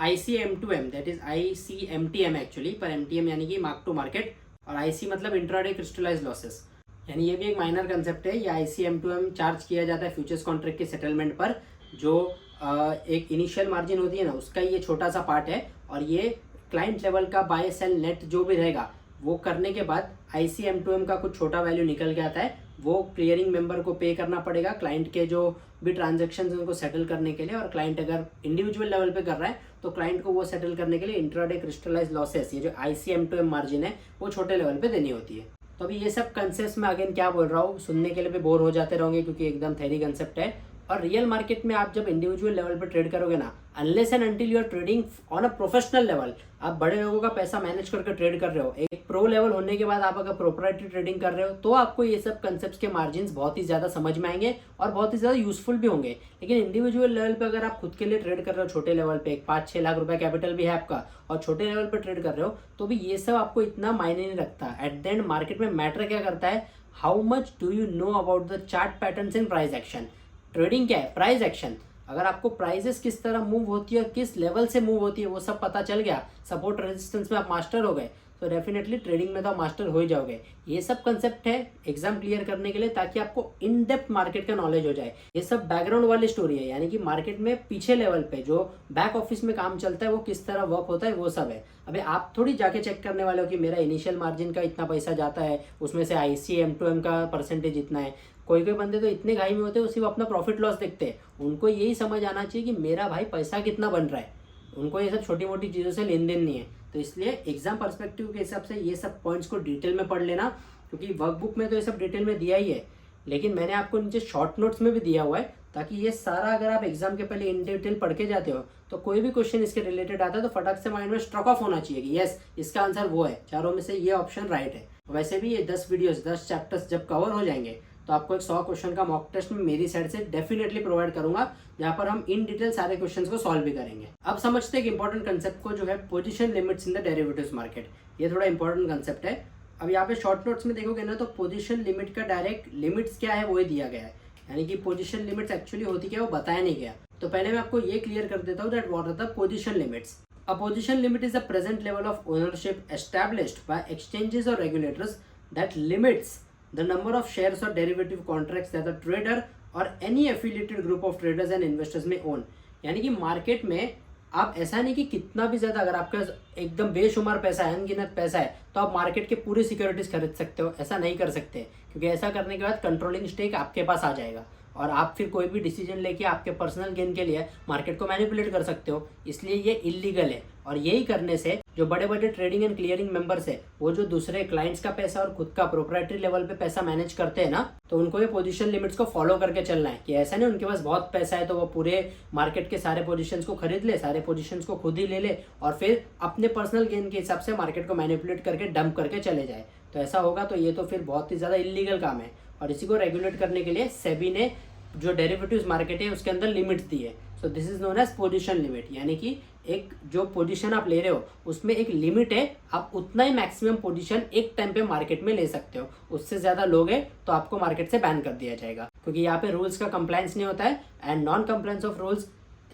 ICM2M that is ICMTM actually, पर MTM यानी कि मार्क टू मार्केट, और IC मतलब इंट्राडे क्रिस्टलाइज्ड लॉसेस। यानी ये भी एक माइनर कंसेप्ट है। ये ICM2M चार्ज किया जाता है फ्यूचर्स कॉन्ट्रैक्ट के सेटलमेंट पर। जो एक इनिशियल मार्जिन होती है ना उसका ये छोटा सा पार्ट है, और ये क्लाइंट लेवल का बाय सेल नेट जो भी रहेगा वो करने के बाद ICM2M का कुछ छोटा वैल्यू निकल के आता है, वो क्लियरिंग मेंबर को पे करना पड़ेगा क्लाइंट के जो भी ट्रांजेक्शन उनको सेटल करने के लिए। और क्लाइंट अगर इंडिविजुअल लेवल पे कर रहा है तो क्लाइंट को वो सेटल करने के लिए इंट्राडे क्रिस्टलाइज्ड लॉसेस, ये जो ICM2M मार्जिन है वो छोटे लेवल पे देनी होती है। तो अभी ये सब कंसेप्ट में अगेन क्या बोल रहा हूँ, सुनने के लिए भी बोर हो जाते रहोगे क्योंकि एकदम थेरी कंसेप्ट है। और रियल मार्केट में आप जब इंडिविजुअल लेवल पे ट्रेड करोगे ना, unless and until you are trading on a professional level, आप बड़े लोगों का पैसा मैनेज करके ट्रेड कर रहे हो, एक प्रो लेवल होने के बाद आप अगर प्रोप्राइटरी ट्रेडिंग कर रहे हो तो आपको ये सब कंसेप्ट्स के मार्जिन्स बहुत ही ज्यादा समझ में आएंगे और बहुत ही ज्यादा यूजफुल भी होंगे। लेकिन इंडिविजुअल लेवल पे अगर आप खुद के लिए ट्रेड कर रहे हो, छोटे लेवल पे 5-6 लाख रुपए कैपिटल भी है आपका और छोटे लेवल पे ट्रेड कर रहे हो, तो भी ये सब आपको इतना मायने नहीं रखता। एट द एंड मार्केट में मैटर क्या करता है, how much do you know about the chart patterns in price action. Trading क्या है, प्राइस एक्शन। अगर आपको प्राइजेस किस तरह मूव होती है और किस लेवल से मूव होती है वो सब पता चल गया, सपोर्ट रेजिस्टेंस में आप मास्टर हो गए, तो डेफिनेटली ट्रेडिंग में तो आप मास्टर हो ही जाओगे। ये सब कंसेप्ट है एग्जाम क्लियर करने के लिए, ताकि आपको इन डेप्थ मार्केट का नॉलेज हो जाए। ये सब बैकग्राउंड वाली स्टोरी है, यानी कि मार्केट में पीछे लेवल पे जो बैक ऑफिस में काम चलता है वो किस तरह वर्क होता है वो सब है। अभी आप थोड़ी जाके चेक करने वाले हो कि मेरा इनिशियल मार्जिन का इतना पैसा जाता है, उसमें से IC M2M का परसेंटेज इतना है। कोई कोई बंदे तो इतने घाई में होते हैं, सिर्फ अपना प्रॉफिट लॉस देखते हैं। उनको यही समझ आना चाहिए कि मेरा भाई पैसा कितना बन रहा है, उनको ये सब छोटी मोटी चीज़ों से लेन देन नहीं है। तो इसलिए एग्जाम पर्सपेक्टिव के हिसाब से ये सब पॉइंट्स को डिटेल में पढ़ लेना, क्योंकि वर्कबुक में तो ये सब डिटेल में दिया ही है, लेकिन मैंने आपको नीचे शॉर्ट नोट्स में भी दिया हुआ है, ताकि ये सारा अगर आप एग्जाम के पहले इन डिटेल पढ़ के जाते हो तो कोई भी क्वेश्चन इसके रिलेटेड आता है तो फटाक से माइंड में स्ट्रक ऑफ होना चाहिए कि यस इसका आंसर वो है, चारों में से ये ऑप्शन राइट है। वैसे भी ये 10 वीडियोस 10 चैप्टर्स जब कवर हो जाएंगे तो आपको एक 100 क्वेश्चन का मॉक टेस्ट में मेरी साइड से डेफिनेटली प्रोवाइड करूंगा, जहां पर हम इन डिटेल सारे क्वेश्चंस को सॉल्व भी करेंगे। अब समझते हैं एक इंपॉर्टेंट कंसेप्ट को, जो है position limits in the derivatives market. ये थोड़ा इंपॉर्टेंट कंसेप्ट है। अब यहाँ पे शॉर्ट नोट्स में देखोगे ना तो पोजीशन लिमिट का डायरेक्ट लिमिट्स क्या है वो ही दिया गया है, यानी कि पोजीशन लिमिट्स एक्चुअली होती क्या है वो बताया नहीं गया। तो पहले मैं आपको ये क्लियर कर देता हूँ that what are the position limits. A position limit is the present level of ownership established by exchanges or regulators that limits the number of shares or derivative contracts that a trader or any affiliated group of traders and investors may own। यानी कि मार्केट में आप ऐसा नहीं कि कितना भी ज्यादा, अगर आपका एकदम बेशुमार पैसा है, अनगिनत पैसा है, तो आप मार्केट के पूरी सिक्योरिटीज खरीद सकते हो। ऐसा नहीं कर सकते, क्योंकि ऐसा करने के बाद कंट्रोलिंग स्टेक आपके पास आ जाएगा और आप फिर कोई भी डिसीजन लेके आपके पर्सनल गेन के लिए मार्केट को मैनिपुलेट कर सकते हो। इसलिए ये इलीगल है, और यही करने से जो बड़े बड़े ट्रेडिंग एंड क्लियरिंग मेंबर्स है, वो जो दूसरे क्लाइंट्स का पैसा और खुद का प्रोप्राइटरी लेवल पे पैसा मैनेज करते हैं ना, तो उनको ये पोजीशन लिमिट्स को फॉलो करके चलना है। कि ऐसा नहीं उनके पास बहुत पैसा है तो वो पूरे मार्केट के सारे पोजीशंस को खरीद ले, सारे पोजीशंस को खुद ही ले ले और फिर अपने पर्सनल गेन के हिसाब से मार्केट को मैनिपुलेट करके डंप करके चले जाए। तो ऐसा होगा तो ये तो फिर बहुत ही ज्यादा इलीगल काम है, और इसी को रेगुलेट करने के लिए सेबी ने जो डेरिवेटिव्स मार्केट है उसके अंदर लिमिट्स दी है। So this is known as position limit, यानी कि एक जो पोजीशन आप ले रहे हो उसमें एक लिमिट है, आप उतना ही मैक्सिमम पोजीशन एक टाइम पे मार्केट में ले सकते हो। उससे ज्यादा लोगे तो आपको मार्केट से बैन कर दिया जाएगा, क्योंकि यहाँ पे रूल्स का कंप्लायंस नहीं होता है, and non compliance of rules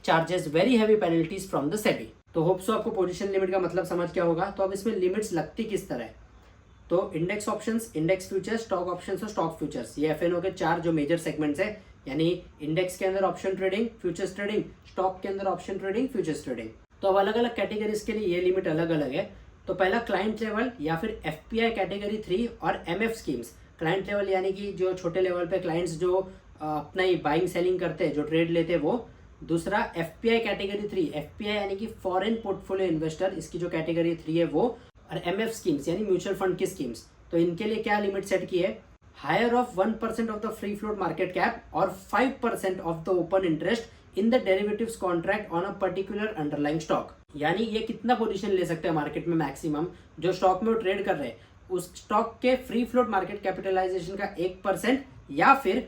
charges very heavy penalties from the SEBI. तो होप सो आपको पोजीशन लिमिट का मतलब समझ क्या होगा। तो अब इसमें लिमिट्स लगती किस तरह है, तो index options, index futures, stock options और स्टॉक फ्यूचर्स, ये FNO के 4 जो मेजर सेगमेंट्स है, यानी इंडेक्स के अंदर option trading, futures trading, stock के अंदर ऑप्शन ट्रेडिंग, फ्यूचर्स ट्रेडिंग। तो अब अलग अलग कैटेगरीज के लिए ये लिमिट अलग अलग है। तो पहला क्लाइंट लेवल या फिर FPI कैटेगरी 3 और MF स्कीम्स। क्लाइंट लेवल यानी कि जो छोटे लेवल पे क्लाइंट्स जो अपना ही बाइंग सेलिंग करते हैं, जो ट्रेड लेते हैं वो। दूसरा FPI कैटेगरी 3, FPI यानी कि फॉरेन पोर्टफोलियो इन्वेस्टर, इसकी जो कैटेगरी 3 है वो। और MF स्कीम्स यानी म्यूचुअल फंड की स्कीम्स। तो इनके लिए क्या लिमिट सेट की है, higher of 1% of the free float market cap और 5% of the open interest in the derivatives contract on a particular underlying stock. यानी ये कितना पोजीशन ले सकते हैं मार्केट में मैक्सिमम, जो स्टॉक में वो ट्रेड कर रहे हैं उस स्टॉक के फ्री फ्लोट मार्केट कैपिटलाइजेशन का 1% या फिर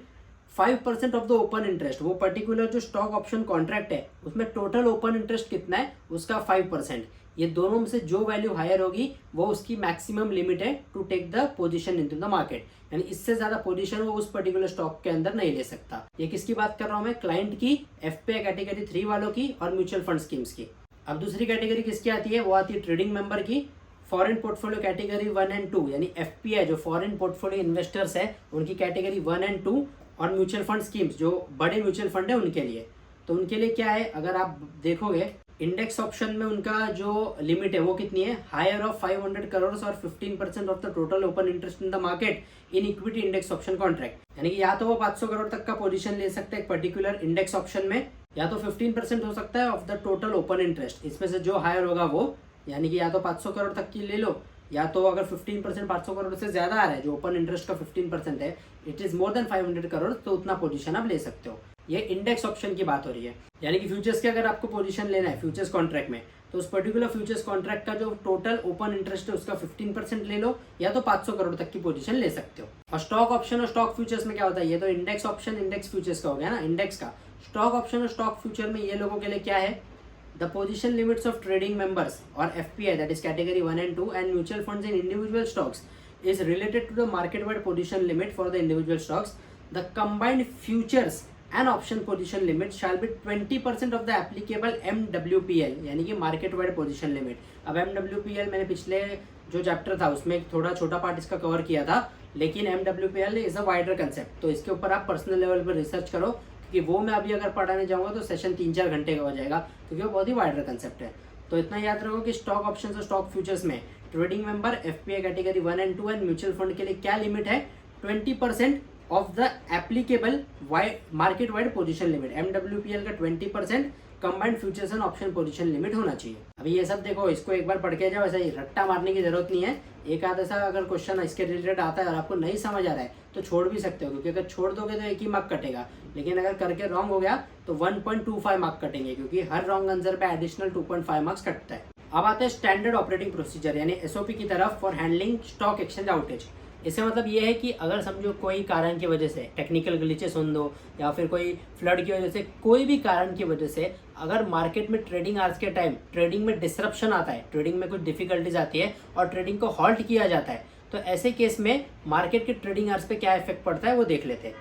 5% ऑफ द ओपन इंटरेस्ट। वो पर्टिकुलर जो स्टॉक ऑप्शन कॉन्ट्रैक्ट है उसमें टोटल ओपन इंटरेस्ट कितना है उसका 5%। ये दोनों में से जो वैल्यू हायर होगी वो उसकी मैक्सिमम लिमिट है to take the position into the market, यानी इससे ज्यादा पोजीशन वो उस पर्टिकुलर स्टॉक के अंदर नहीं ले सकता। ये किसकी बात कर रहा हूं मैं, क्लाइंट की, FPI कैटेगरी 3 वालों की और म्यूचुअल फंड स्कीम्स की। अब दूसरी कैटेगरी किसकी आती है, वो आती है ट्रेडिंग मेंबर की, फॉरेन पोर्टफोलियो कैटेगरी 1 एंड 2, यानी FPI जो फॉरेन पोर्टफोलियो इन्वेस्टर्स है उनकी कैटेगरी 1 एंड 2, और म्यूचुअल फंड स्कीम्स जो बड़े म्यूचुअल फंड है उनके लिए। तो उनके लिए क्या है, अगर आप देखोगे इंडेक्स ऑप्शन में उनका जो लिमिट है वो कितनी है, हायर ऑफ 500 करोड़ और 15% of the total open interest in the market in equity index option contract. यानी कि या तो वो 500 करोड़ तक का पोजीशन ले सकते हैं एक पर्टिकुलर इंडेक्स ऑप्शन में, या तो 15% हो सकता है of the total open interest. इसमें से जो हायर होगा वो, यानी कि या तो 500 करोड़ तक की ले लो, या तो अगर 15% 500 करोड़ से ज्यादा आ रहा है, जो ओपन इंटरेस्ट का 15% है, it is more than 500 crore, तो उतना पोजीशन आप ले सकते हो। ये इंडेक्स ऑप्शन की बात हो रही है। यानी कि फ्यूचर्स के अगर आपको पोजीशन लेना है फ्यूचर्स कॉन्ट्रैक्ट में, तो उस पर्टिकुलर फ्यूचर्स कॉन्ट्रैक्ट का जो टोटल ओपन इंटरेस्ट है उसका 15% ले लो, या तो 500 करोड़ तक की पोजीशन ले सकते हो। और स्टॉक ऑप्शन और स्टॉक फ्यूचर्स में क्या होता है, ये तो इंडेक्स ऑप्शन इंडेक्स फ्यूचर्स का हो गया ना, इंडेक्स का। स्टॉक ऑप्शन और स्टॉक फ्यूचर में ये लोगों के लिए क्या है, the position limits of trading members or FPI, that is category 1 and 2, and mutual funds in individual stocks is related to the market wide position limit for the individual stocks. The combined futures and option position limit shall be 20% of the applicable MWPL, यानी कि market wide position limit। अब MWPL मैंने पिछले जो चैप्टर था उसमें एक थोड़ा छोटा पार्ट इसका कवर किया था, लेकिन MWPL is a wider concept, तो इसके ऊपर आप पर्सनल लेवल पर रिसर्च करो, क्योंकि वो मैं अभी अगर पढ़ाने जाऊँगा तो सेशन 3-4 घंटे का हो जाएगा, क्योंकि वो बहुत ही वाइडर कंसेप्ट है। तो इतना याद रखो कि स्टॉक ऑप्शन और स्टॉक फ्यूचर्स में trading member FPI category 1 and 2 and mutual fund के लिए क्या लिमिट है, 20% of the applicable market wide position limit. MWPL का 20% combined futures and option position limit होना चाहिए। अभी ये सब देखो, इसको एक बार पढ़ के जाओ, ऐसा ही रट्टा मारने की जरूरत नहीं है। एक आध ऐसा अगर क्वेश्चन इसके रिलेटेड आता है और आपको नहीं समझ आ रहा है तो छोड़ भी सकते हो, क्योंकि अगर छोड़ दोगे तो 1 ही मार्क कटेगा, लेकिन अगर करके रॉन्ग हो गया तो 1.25 मार्क कटेंगे, क्योंकि हर रॉन्ग आंसर पे एडिशनल 2.5 मार्क्स कटता है। अब आते हैं स्टैंडर्ड ऑपरेटिंग प्रोसीजर यानी SOP की तरफ for handling stock exchange outage. इससे मतलब ये है कि अगर समझो कोई कारण की वजह से टेक्निकल ग्लिचेस सुन दो या फिर कोई फ्लड की वजह से, कोई भी कारण की वजह से अगर मार्केट में ट्रेडिंग आवर्स के टाइम ट्रेडिंग में डिसरप्शन आता है, ट्रेडिंग में कुछ डिफिकल्टीज आती है और ट्रेडिंग को हॉल्ट किया जाता है, तो ऐसे केस में मार्केट के ट्रेडिंग आवर्स पे क्या इफेक्ट पड़ता है वो देख लेते हैं।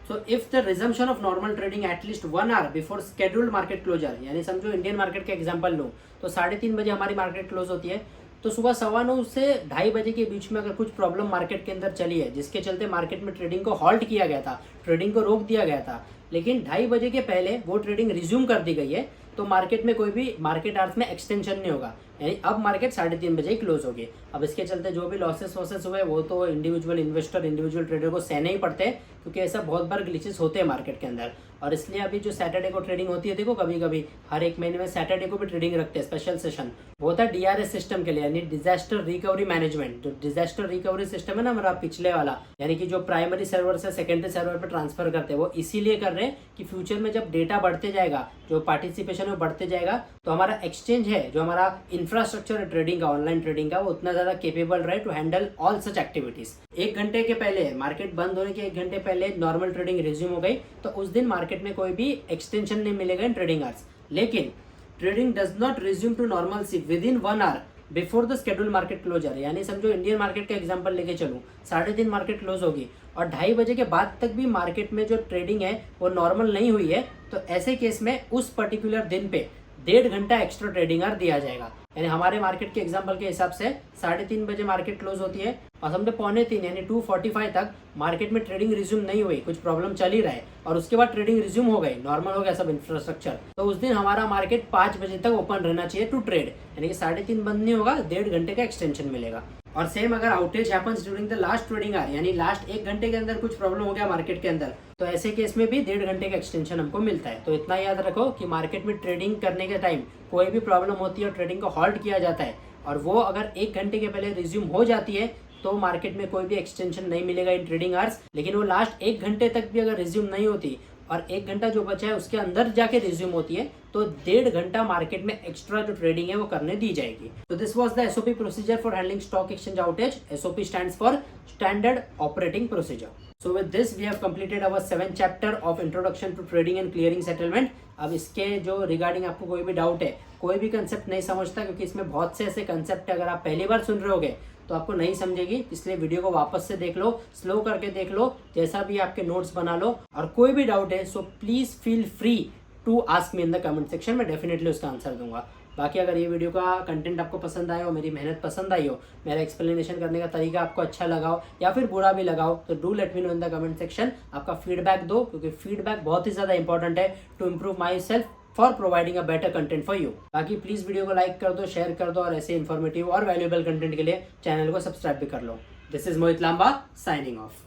So if the resumption of normal trading at least 1 hour before scheduled market closure, यानी समझो इंडियन मार्केट का एग्जांपल लो तो 3:30 बजे हमारी मार्केट क्लोज होती है, तो सुबह 9:15 से 2:30 बजे के बीच में अगर कुछ प्रॉब्लम मार्केट के अंदर चली है जिसके चलते मार्केट में ट्रेडिंग को हॉल्ट किया गया था, ट्रेडिंग को रोक दिया गया था, लेकिन 2:30 बजे के पहले वो ट्रेडिंग रिज्यूम कर दी गई है, तो मार्केट में कोई भी मार्केट आवर्स में एक्सटेंशन नहीं होगा, यानी अब मार्केट 3:30 बजे ही क्लोज होगी। अब इसके चलते जो भी लॉसेस वॉसेस हुए वो तो इंडिविजुअल इन्वेस्टर, इंडिविजुअल ट्रेडर को सहने ही पड़ते हैं, क्योंकि ऐसा बहुत बार ग्लिचेस होते हैं मार्केट के अंदर। और इसलिए अभी जो सैटरडे को ट्रेडिंग होती है, देखो कभी कभी हर 1 महीने में सैटरडे को भी ट्रेडिंग रखते हैं, स्पेशल सेशन वो होता है DRS सिस्टम के लिए, यानी डिजास्टर रिकवरी मैनेजमेंट। जो डिजास्टर रिकवरी सिस्टम है ना हमारा पिछले वाला, यानी कि जो प्राइमरी सर्वर से सेकेंडरी सर्वर पर ट्रांसफर करते हैं, वो इसीलिए कर रहे हैं कि फ्यूचर में जब डेटा बढ़ते जाएगा, जो पार्टिसिपेशन में बढ़ते जाएगा, तो हमारा एक्सचेंज है, जो हमारा इंफ्रास्ट्रक्चर है ट्रेडिंग का, ऑनलाइन ट्रेडिंग का, वो उतना ज्यादा केपेबल रहे to handle all such activities. 1 घंटे के पहले मार्केट बंद होने के 1 घंटे पहले नॉर्मल ट्रेडिंग रिज्यूम हो गई, तो उस दिन मार्केट में कोई भी एक्सटेंशन नहीं मिलेगा इन ट्रेडिंग आवर्स। लेकिन trading does not resume to normalcy within 1 hour before the schedule market closure, यानी समझो इंडियन मार्केट का एग्जांपल लेके चलूं, 3:30 मार्केट क्लोज होगी और 2:30 बजे के बाद तक भी मार्केट में जो ट्रेडिंग है वो नॉर्मल नहीं हुई है, तो ऐसे केस में उस पर्टिकुलर दिन पे 1.5 घंटा एक्स्ट्रा ट्रेडिंग आवर दिया जाएगा। यानी हमारे मार्केट के एग्जांपल के हिसाब से 3:30 बजे मार्केट क्लोज होती है और समझो 2:45 यानी 2:45 तक मार्केट में ट्रेडिंग रिज्यूम नहीं हुई, कुछ प्रॉब्लम चल ही रहा है, और उसके बाद ट्रेडिंग रिज्यूम हो गई, नॉर्मल हो गया सब इंफ्रास्ट्रक्चर, तो उस दिन हमारा मार्केट 5 बजे तक ओपन रहना चाहिए टू ट्रेड, यानी कि 3:30 बंद नहीं होगा, 1.5 घंटे का एक्सटेंशन मिलेगा। और सेम अगर outage happens during the last trading hour, यानी लास्ट 1 घंटे के अंदर कुछ प्रॉब्लम हो गया मार्केट के अंदर, तो ऐसे केस में भी 1.5 घंटे का एक्सटेंशन हमको मिलता है। तो इतना याद रखो कि मार्केट में ट्रेडिंग करने के टाइम कोई भी प्रॉब्लम होती है और ट्रेडिंग को हॉल्ट किया जाता है, और वो अगर 1 घंटे के पहले रिज्यूम हो जाती है, तो मार्केट में कोई भी एक्सटेंशन नहीं मिलेगा इन ट्रेडिंग आवर्स। लेकिन वो लास्ट 1 घंटे तक भी अगर रिज्यूम नहीं होती और 1 घंटा जो बचा है उसके अंदर जाके रिज्यूम होती है, तो 1.5 घंटा मार्केट में एक्स्ट्रा जो ट्रेडिंग है वो करने दी जाएगी। तो this was the SOP procedure for handling stock exchange outage. SOP stands for standard operating procedure. So with this we have completed our 7th chapter of introduction to trading and clearing settlement। अब इसके जो रिगार्डिंग आपको कोई भी डाउट है, कोई भी कंसेप्ट नहीं समझता, क्योंकि इसमें बहुत से ऐसे कंसेप्ट है अगर आप पहली बार सुन रहे होगे तो आपको नहीं समझेगी, इसलिए वीडियो को वापस से देख लो, स्लो करके देख लो, जैसा भी आपके नोट्स बना लो, और कोई भी डाउट है so please feel free to ask me in the comment section, मैं डेफिनेटली उसका आंसर दूंगा। बाकी अगर ये वीडियो का कंटेंट आपको पसंद आया हो, मेरी मेहनत पसंद आई हो, मेरा एक्सप्लेनेशन करने का तरीका आपको अच्छा लगा हो या फिर बुरा भी लगा हो, तो do let me know in the comment section. आपका फीडबैक दो, क्योंकि फीडबैक बहुत ही ज़्यादा इंपॉर्टेंट है to improve myself for providing a better content for you. बाकी प्लीज़ वीडियो को लाइक कर दो, शेयर कर दो, और ऐसे इन्फॉर्मेटिव और वैल्यूएबल कंटेंट के लिए चैनल को सब्सक्राइब भी कर लो। This is Mohit Lamba signing of.